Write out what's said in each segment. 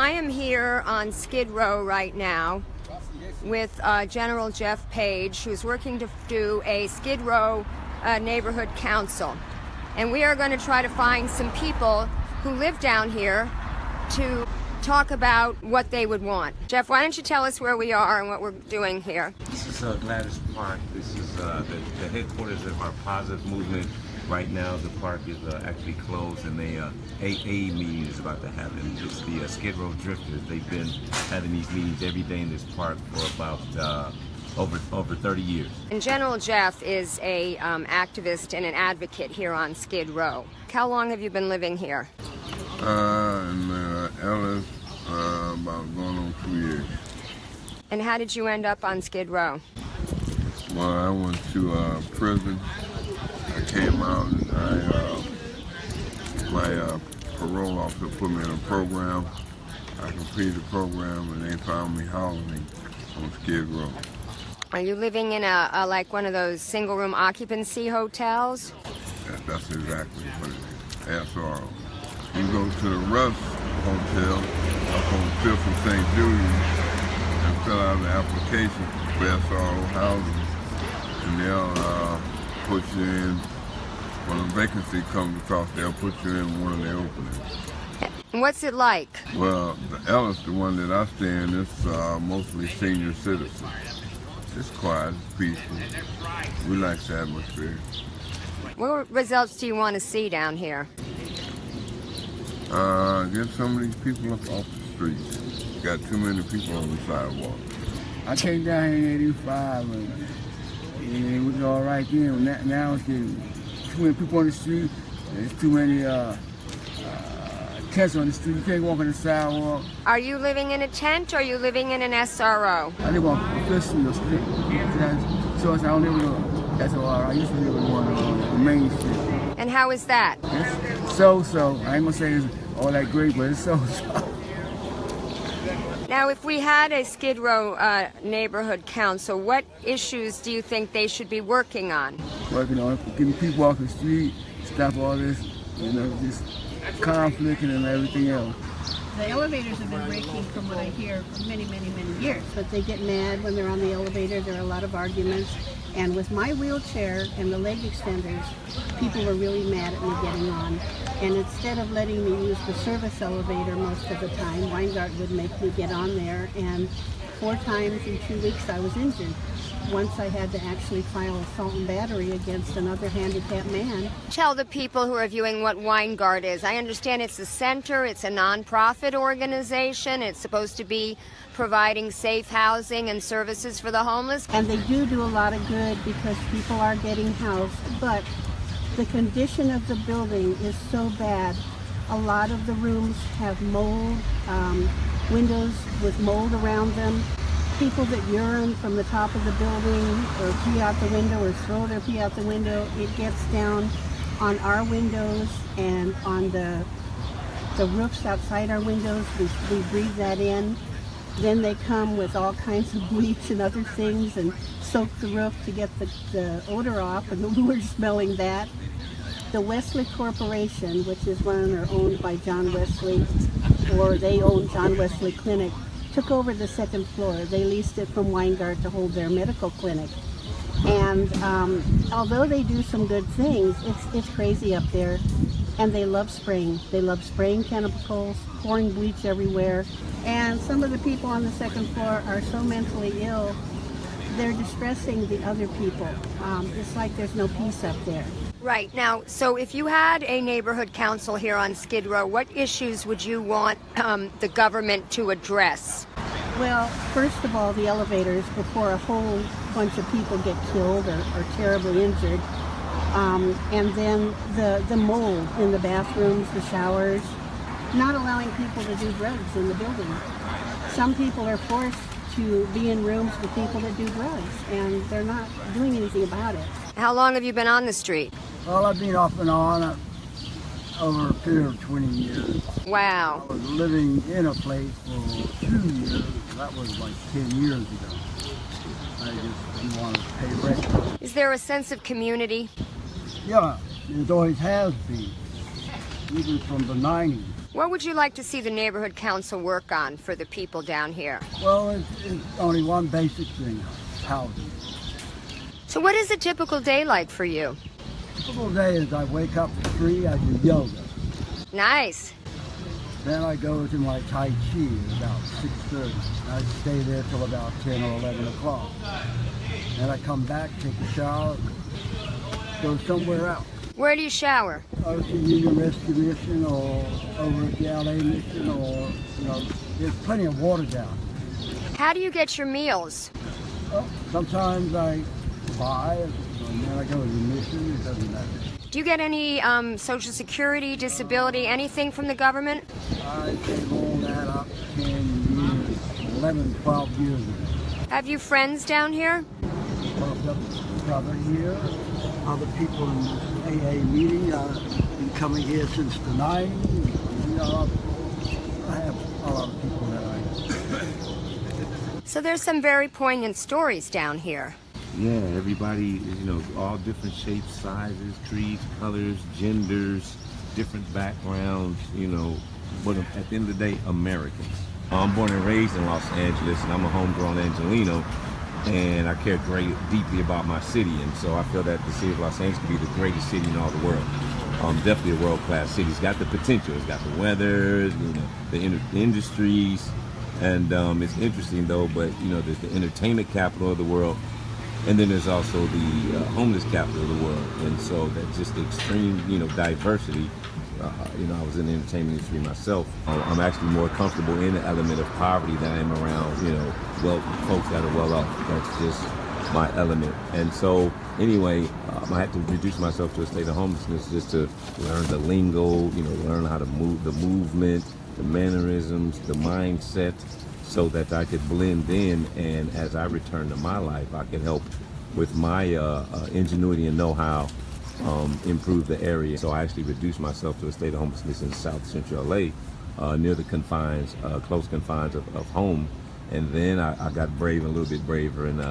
I am here on Skid Row right now with General Jeff Page, who's working to do a Skid Row neighborhood council. And we are going to try to find some people who live down here to talk about what they would want. Jeff, why don't you tell us where we are and what we're doing here? This is Gladys Park. This is the headquarters of our positive movement. Right now, the park is actually closed, and they AA meeting is about to happen. It's the Skid Row Drifters. They've been having these meetings every day in this park for about over 30 years. And General Jeff is a activist and an advocate here on Skid Row. How long have you been living here? In Ellis, about going on 2 years. And how did you end up on Skid Row? Well, I went to prison. I came out and my parole officer put me in a program. I completed the program and they found me housing on Skid Row. Are you living in a like one of those single-room occupancy hotels? Yeah, that's exactly what it is. SRO. You go to the Russ Hotel up on 5th and St. Julian and fill out the application for SRO housing, and they'll put you in, when a vacancy comes across, they'll put you in one of their openings. And what's it like? Well, the Ellis, the one that I stay in, is mostly senior citizens. It's quiet, it's peaceful. We like the atmosphere. What results do you want to see down here? Get some of these people up off the streets. Got too many people on the sidewalk. I came down here in '85 and it was all right then. Now it's getting too many people on the street. There's too many tents on the street. You can't walk on the sidewalk. Are you living in a tent or are you living in an SRO? I live on 5th Street. So I don't live in that's all right. I used to live in one on the main street. And how is that? It's so-so. I ain't gonna say it's all that great, but it's so-so. Now, if we had a Skid Row neighborhood council, what issues do you think they should be working on? Working on getting people off the street, stop all this, this conflict and everything else. The elevators have been breaking from what I hear for many, many, many years. But they get mad when they're on the elevator. There are a lot of arguments. And with my wheelchair and the leg extenders, people were really mad at me getting on. And instead of letting me use the service elevator most of the time, Weingart would make me get on there. And 4 times in 2 weeks I was injured. Once I had to actually file assault and battery against another handicapped man. Tell the people who are viewing what Weingart is. I understand it's a center, it's a non-profit organization, it's supposed to be providing safe housing and services for the homeless. And they do a lot of good because people are getting housed, but the condition of the building is so bad. A lot of the rooms have mold, windows with mold around them. People that urine from the top of the building or pee out the window or throw their pee out the window, it gets down on our windows and on the roofs outside our windows. We breathe that in. Then they come with all kinds of bleach and other things and soak the roof to get the odor off, and we're smelling that. The Wesley Corporation, which is owned by John Wesley, or they own John Wesley Clinic, took over the 2nd floor. They leased it from Weingart to hold their medical clinic. And although they do some good things, it's crazy up there. And they love spraying. They love spraying chemicals, pouring bleach everywhere. And some of the people on the 2nd floor are so mentally ill, they're distressing the other people. It's like there's no peace up there. Right. Now, so if you had a neighborhood council here on Skid Row, what issues would you want the government to address? Well, first of all, the elevators before a whole bunch of people get killed or terribly injured. And then the mold in the bathrooms, the showers, not allowing people to do drugs in the building. Some people are forced to be in rooms with people that do drugs, and they're not doing anything about it. How long have you been on the street? Well, I've been off and on over a period of 20 years. Wow. I was living in a place for 2 years. That was like 10 years ago. I just didn't want to pay rent. Is there a sense of community? Yeah, it always has been, even from the 90s. What would you like to see the neighborhood council work on for the people down here? Well, it's only one basic thing, housing. So what is a typical day like for you? Typical day is I wake up at 3, I do yoga. Nice. Then I go to my Tai Chi at about 6:30. I stay there till about 10 or 11 o'clock. Then I come back, take a shower, go somewhere else. Where do you shower? Or to Union Rescue Mission or over at the LA Mission or, there's plenty of water down. How do you get your meals? Well, sometimes I buy, and then I go to the mission, it doesn't matter. Do you get any Social Security, disability, anything from the government? I gave all that up 10 years, 11, 12 years ago. Have you friends down here? Well, the brother here, other people in this AA meeting, been coming here since the 90s. I have a lot of people that I know. So there's some very poignant stories down here. Yeah, everybody, all different shapes, sizes, creeds, colors, genders, different backgrounds, but at the end of the day, Americans. I'm born and raised in Los Angeles, and I'm a homegrown Angelino, and I care deeply about my city, and so I feel that the city of Los Angeles could be the greatest city in all the world. Definitely a world-class city. It's got the potential. It's got the weather, the industries, and it's interesting though, but there's the entertainment capital of the world. And then there's also the homeless capital of the world, and so that's just the extreme, diversity. I was in the entertainment industry myself. I'm actually more comfortable in the element of poverty than I am around, folks that are well off. That's just my element. And so, anyway, I had to reduce myself to a state of homelessness just to learn the lingo, learn how to move, the movement, the mannerisms, the mindset, so that I could blend in, and as I return to my life, I could help with my ingenuity and know-how improve the area. So I actually reduced myself to a state of homelessness in South Central LA, near the confines, close confines of home. And then I got brave, a little bit braver, and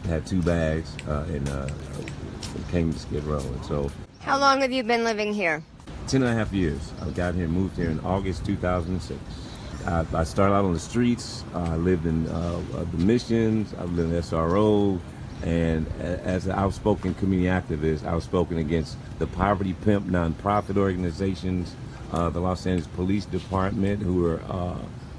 had 2 bags and came to Skid Row. And so, How long have you been living here? 10.5 years. I got here, moved here in August 2006. I started out on the streets. I lived in the missions. I lived in SRO, and as an outspoken community activist, I was spoken against the poverty pimp nonprofit organizations, the Los Angeles Police Department, who are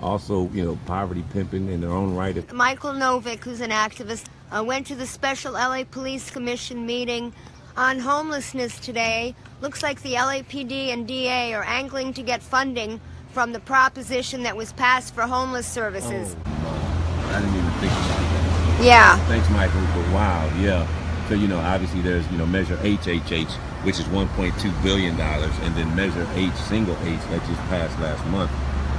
also, poverty pimping in their own right. Michael Novick, who's an activist, went to the special LA Police Commission meeting on homelessness today. Looks like the LAPD and DA are angling to get funding from the proposition that was passed for homeless services. Oh, I didn't even think about that. Yeah. Thanks, Michael, but wow, yeah. So, obviously there's, Measure HHH, which is $1.2 billion, and then Measure H, single H, that just passed last month,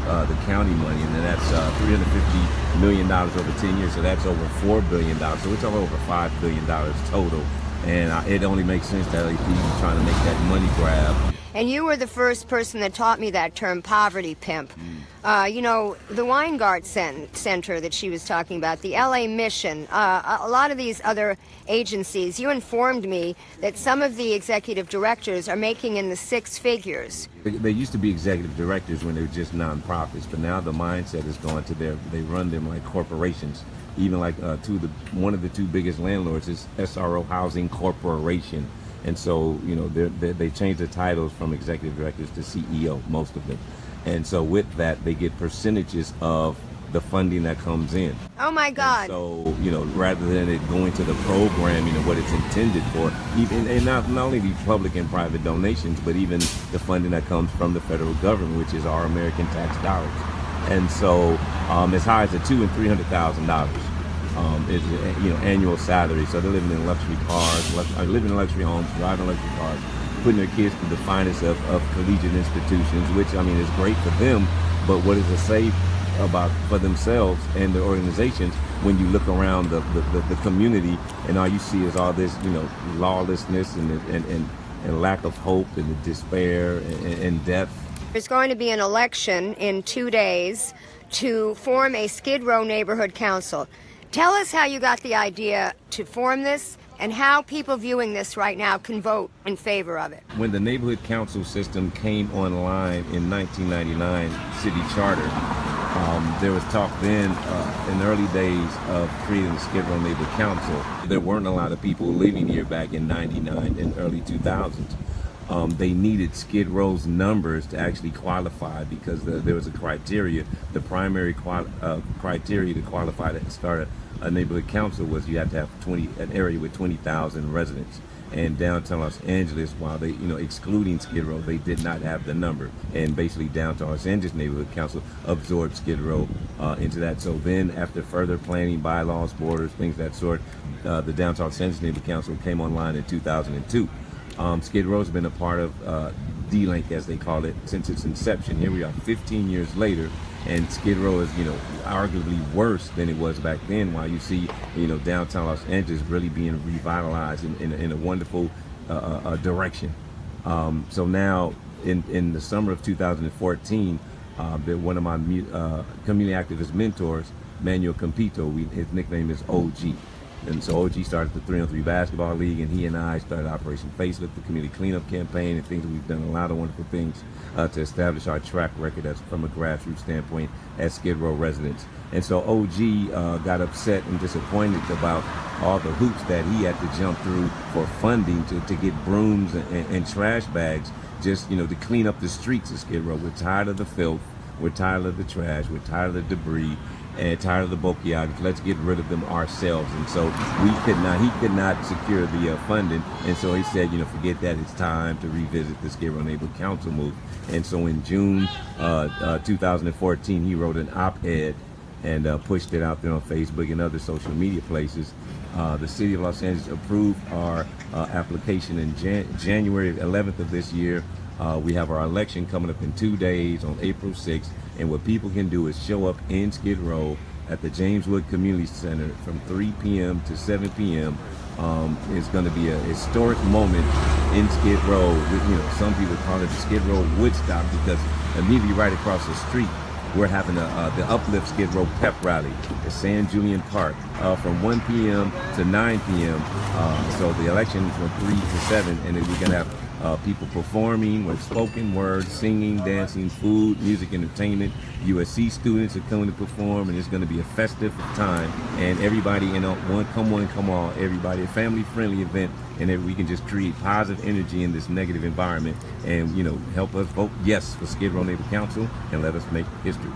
the county money, and then that's $350 million over 10 years, so that's over $4 billion, so it's over $5 billion total, and it only makes sense that LAPD is trying to make that money grab. And you were the first person that taught me that term, poverty pimp. The Weingart Center that she was talking about, the LA Mission, a lot of these other agencies, you informed me that some of the executive directors are making in the 6 figures. They used to be executive directors when they were just nonprofits, but now the mindset is going to they run them like corporations. Even like one of the 2 biggest landlords is SRO Housing Corporation. And so, they changed the titles from executive directors to CEO, most of them. And so with that, they get percentages of the funding that comes in. Oh my God. And so, rather than it going to the programming of what it's intended for, even, and not only the public and private donations, but even the funding that comes from the federal government, which is our American tax dollars. And so as high as the $200,000 and $300,000. Is annual salary. So they're living in luxury cars, living in luxury homes, driving luxury cars, putting their kids through the finest of collegiate institutions, which is great for them. But what does it say about for themselves and their organizations when you look around the community and all you see is all this lawlessness and lack of hope and the despair and death? There's going to be an election in 2 days to form a Skid Row neighborhood council. Tell us how you got the idea to form this and how people viewing this right now can vote in favor of it. When the neighborhood council system came online in 1999, city charter, there was talk then in the early days of creating the Skid Row Neighborhood Council. There weren't a lot of people living here back in 99 and early 2000s. They needed Skid Row's numbers to actually qualify because there was a criteria. The primary criteria to qualify to start a neighborhood council was you have to have an area with 20,000 residents. And downtown Los Angeles, while they, excluding Skid Row, they did not have the number. And basically downtown Los Angeles Neighborhood Council absorbed Skid Row into that. So then after further planning, bylaws, borders, things of that sort, the downtown Los Angeles Neighborhood Council came online in 2002. Skid Row's been a part of D-Link, as they call it, since its inception. Here we are 15 years later, and Skid Row is, arguably worse than it was back then, while you see, downtown Los Angeles really being revitalized in a wonderful direction. So now, in the summer of 2014, one of my community activist mentors, Manuel Campito, his nickname is OG. And so OG started the 3-on-3 basketball league, and he and I started Operation Facelift, the community cleanup campaign, and things that we've done a lot of wonderful things to establish our track record as from a grassroots standpoint as Skid Row residents. And so OG got upset and disappointed about all the hoops that he had to jump through for funding to get brooms and trash bags just, to clean up the streets of Skid Row. We're tired of the filth. We're tired of the trash. We're tired of the debris. And tired of the bulky items. Let's get rid of them ourselves. And so he could not secure the funding. And so he said, forget that. It's time to revisit the Skid Row Neighborhood Council move. And so in June 2014, he wrote an op-ed and pushed it out there on Facebook and other social media places. The city of Los Angeles approved our application in January 11th of this year. We have our election coming up in 2 days on April 6th. And what people can do is show up in Skid Row at the James Wood Community Center from 3 p.m. to 7 p.m. It's going to be a historic moment in Skid Row. Some people call it the Skid Row Woodstock because immediately right across the street, we're having the Uplift Skid Row pep rally at San Julian Park from 1 p.m. to 9 p.m. So the election is from 3 to 7, and then we're going to have people performing with spoken word, singing, dancing, food, music, entertainment. USC students are coming to perform, and it's going to be a festive time. And everybody, one, come all, everybody, a family-friendly event, and we can just create positive energy in this negative environment and, help us vote yes for Skid Row Neighborhood Council and let us make history.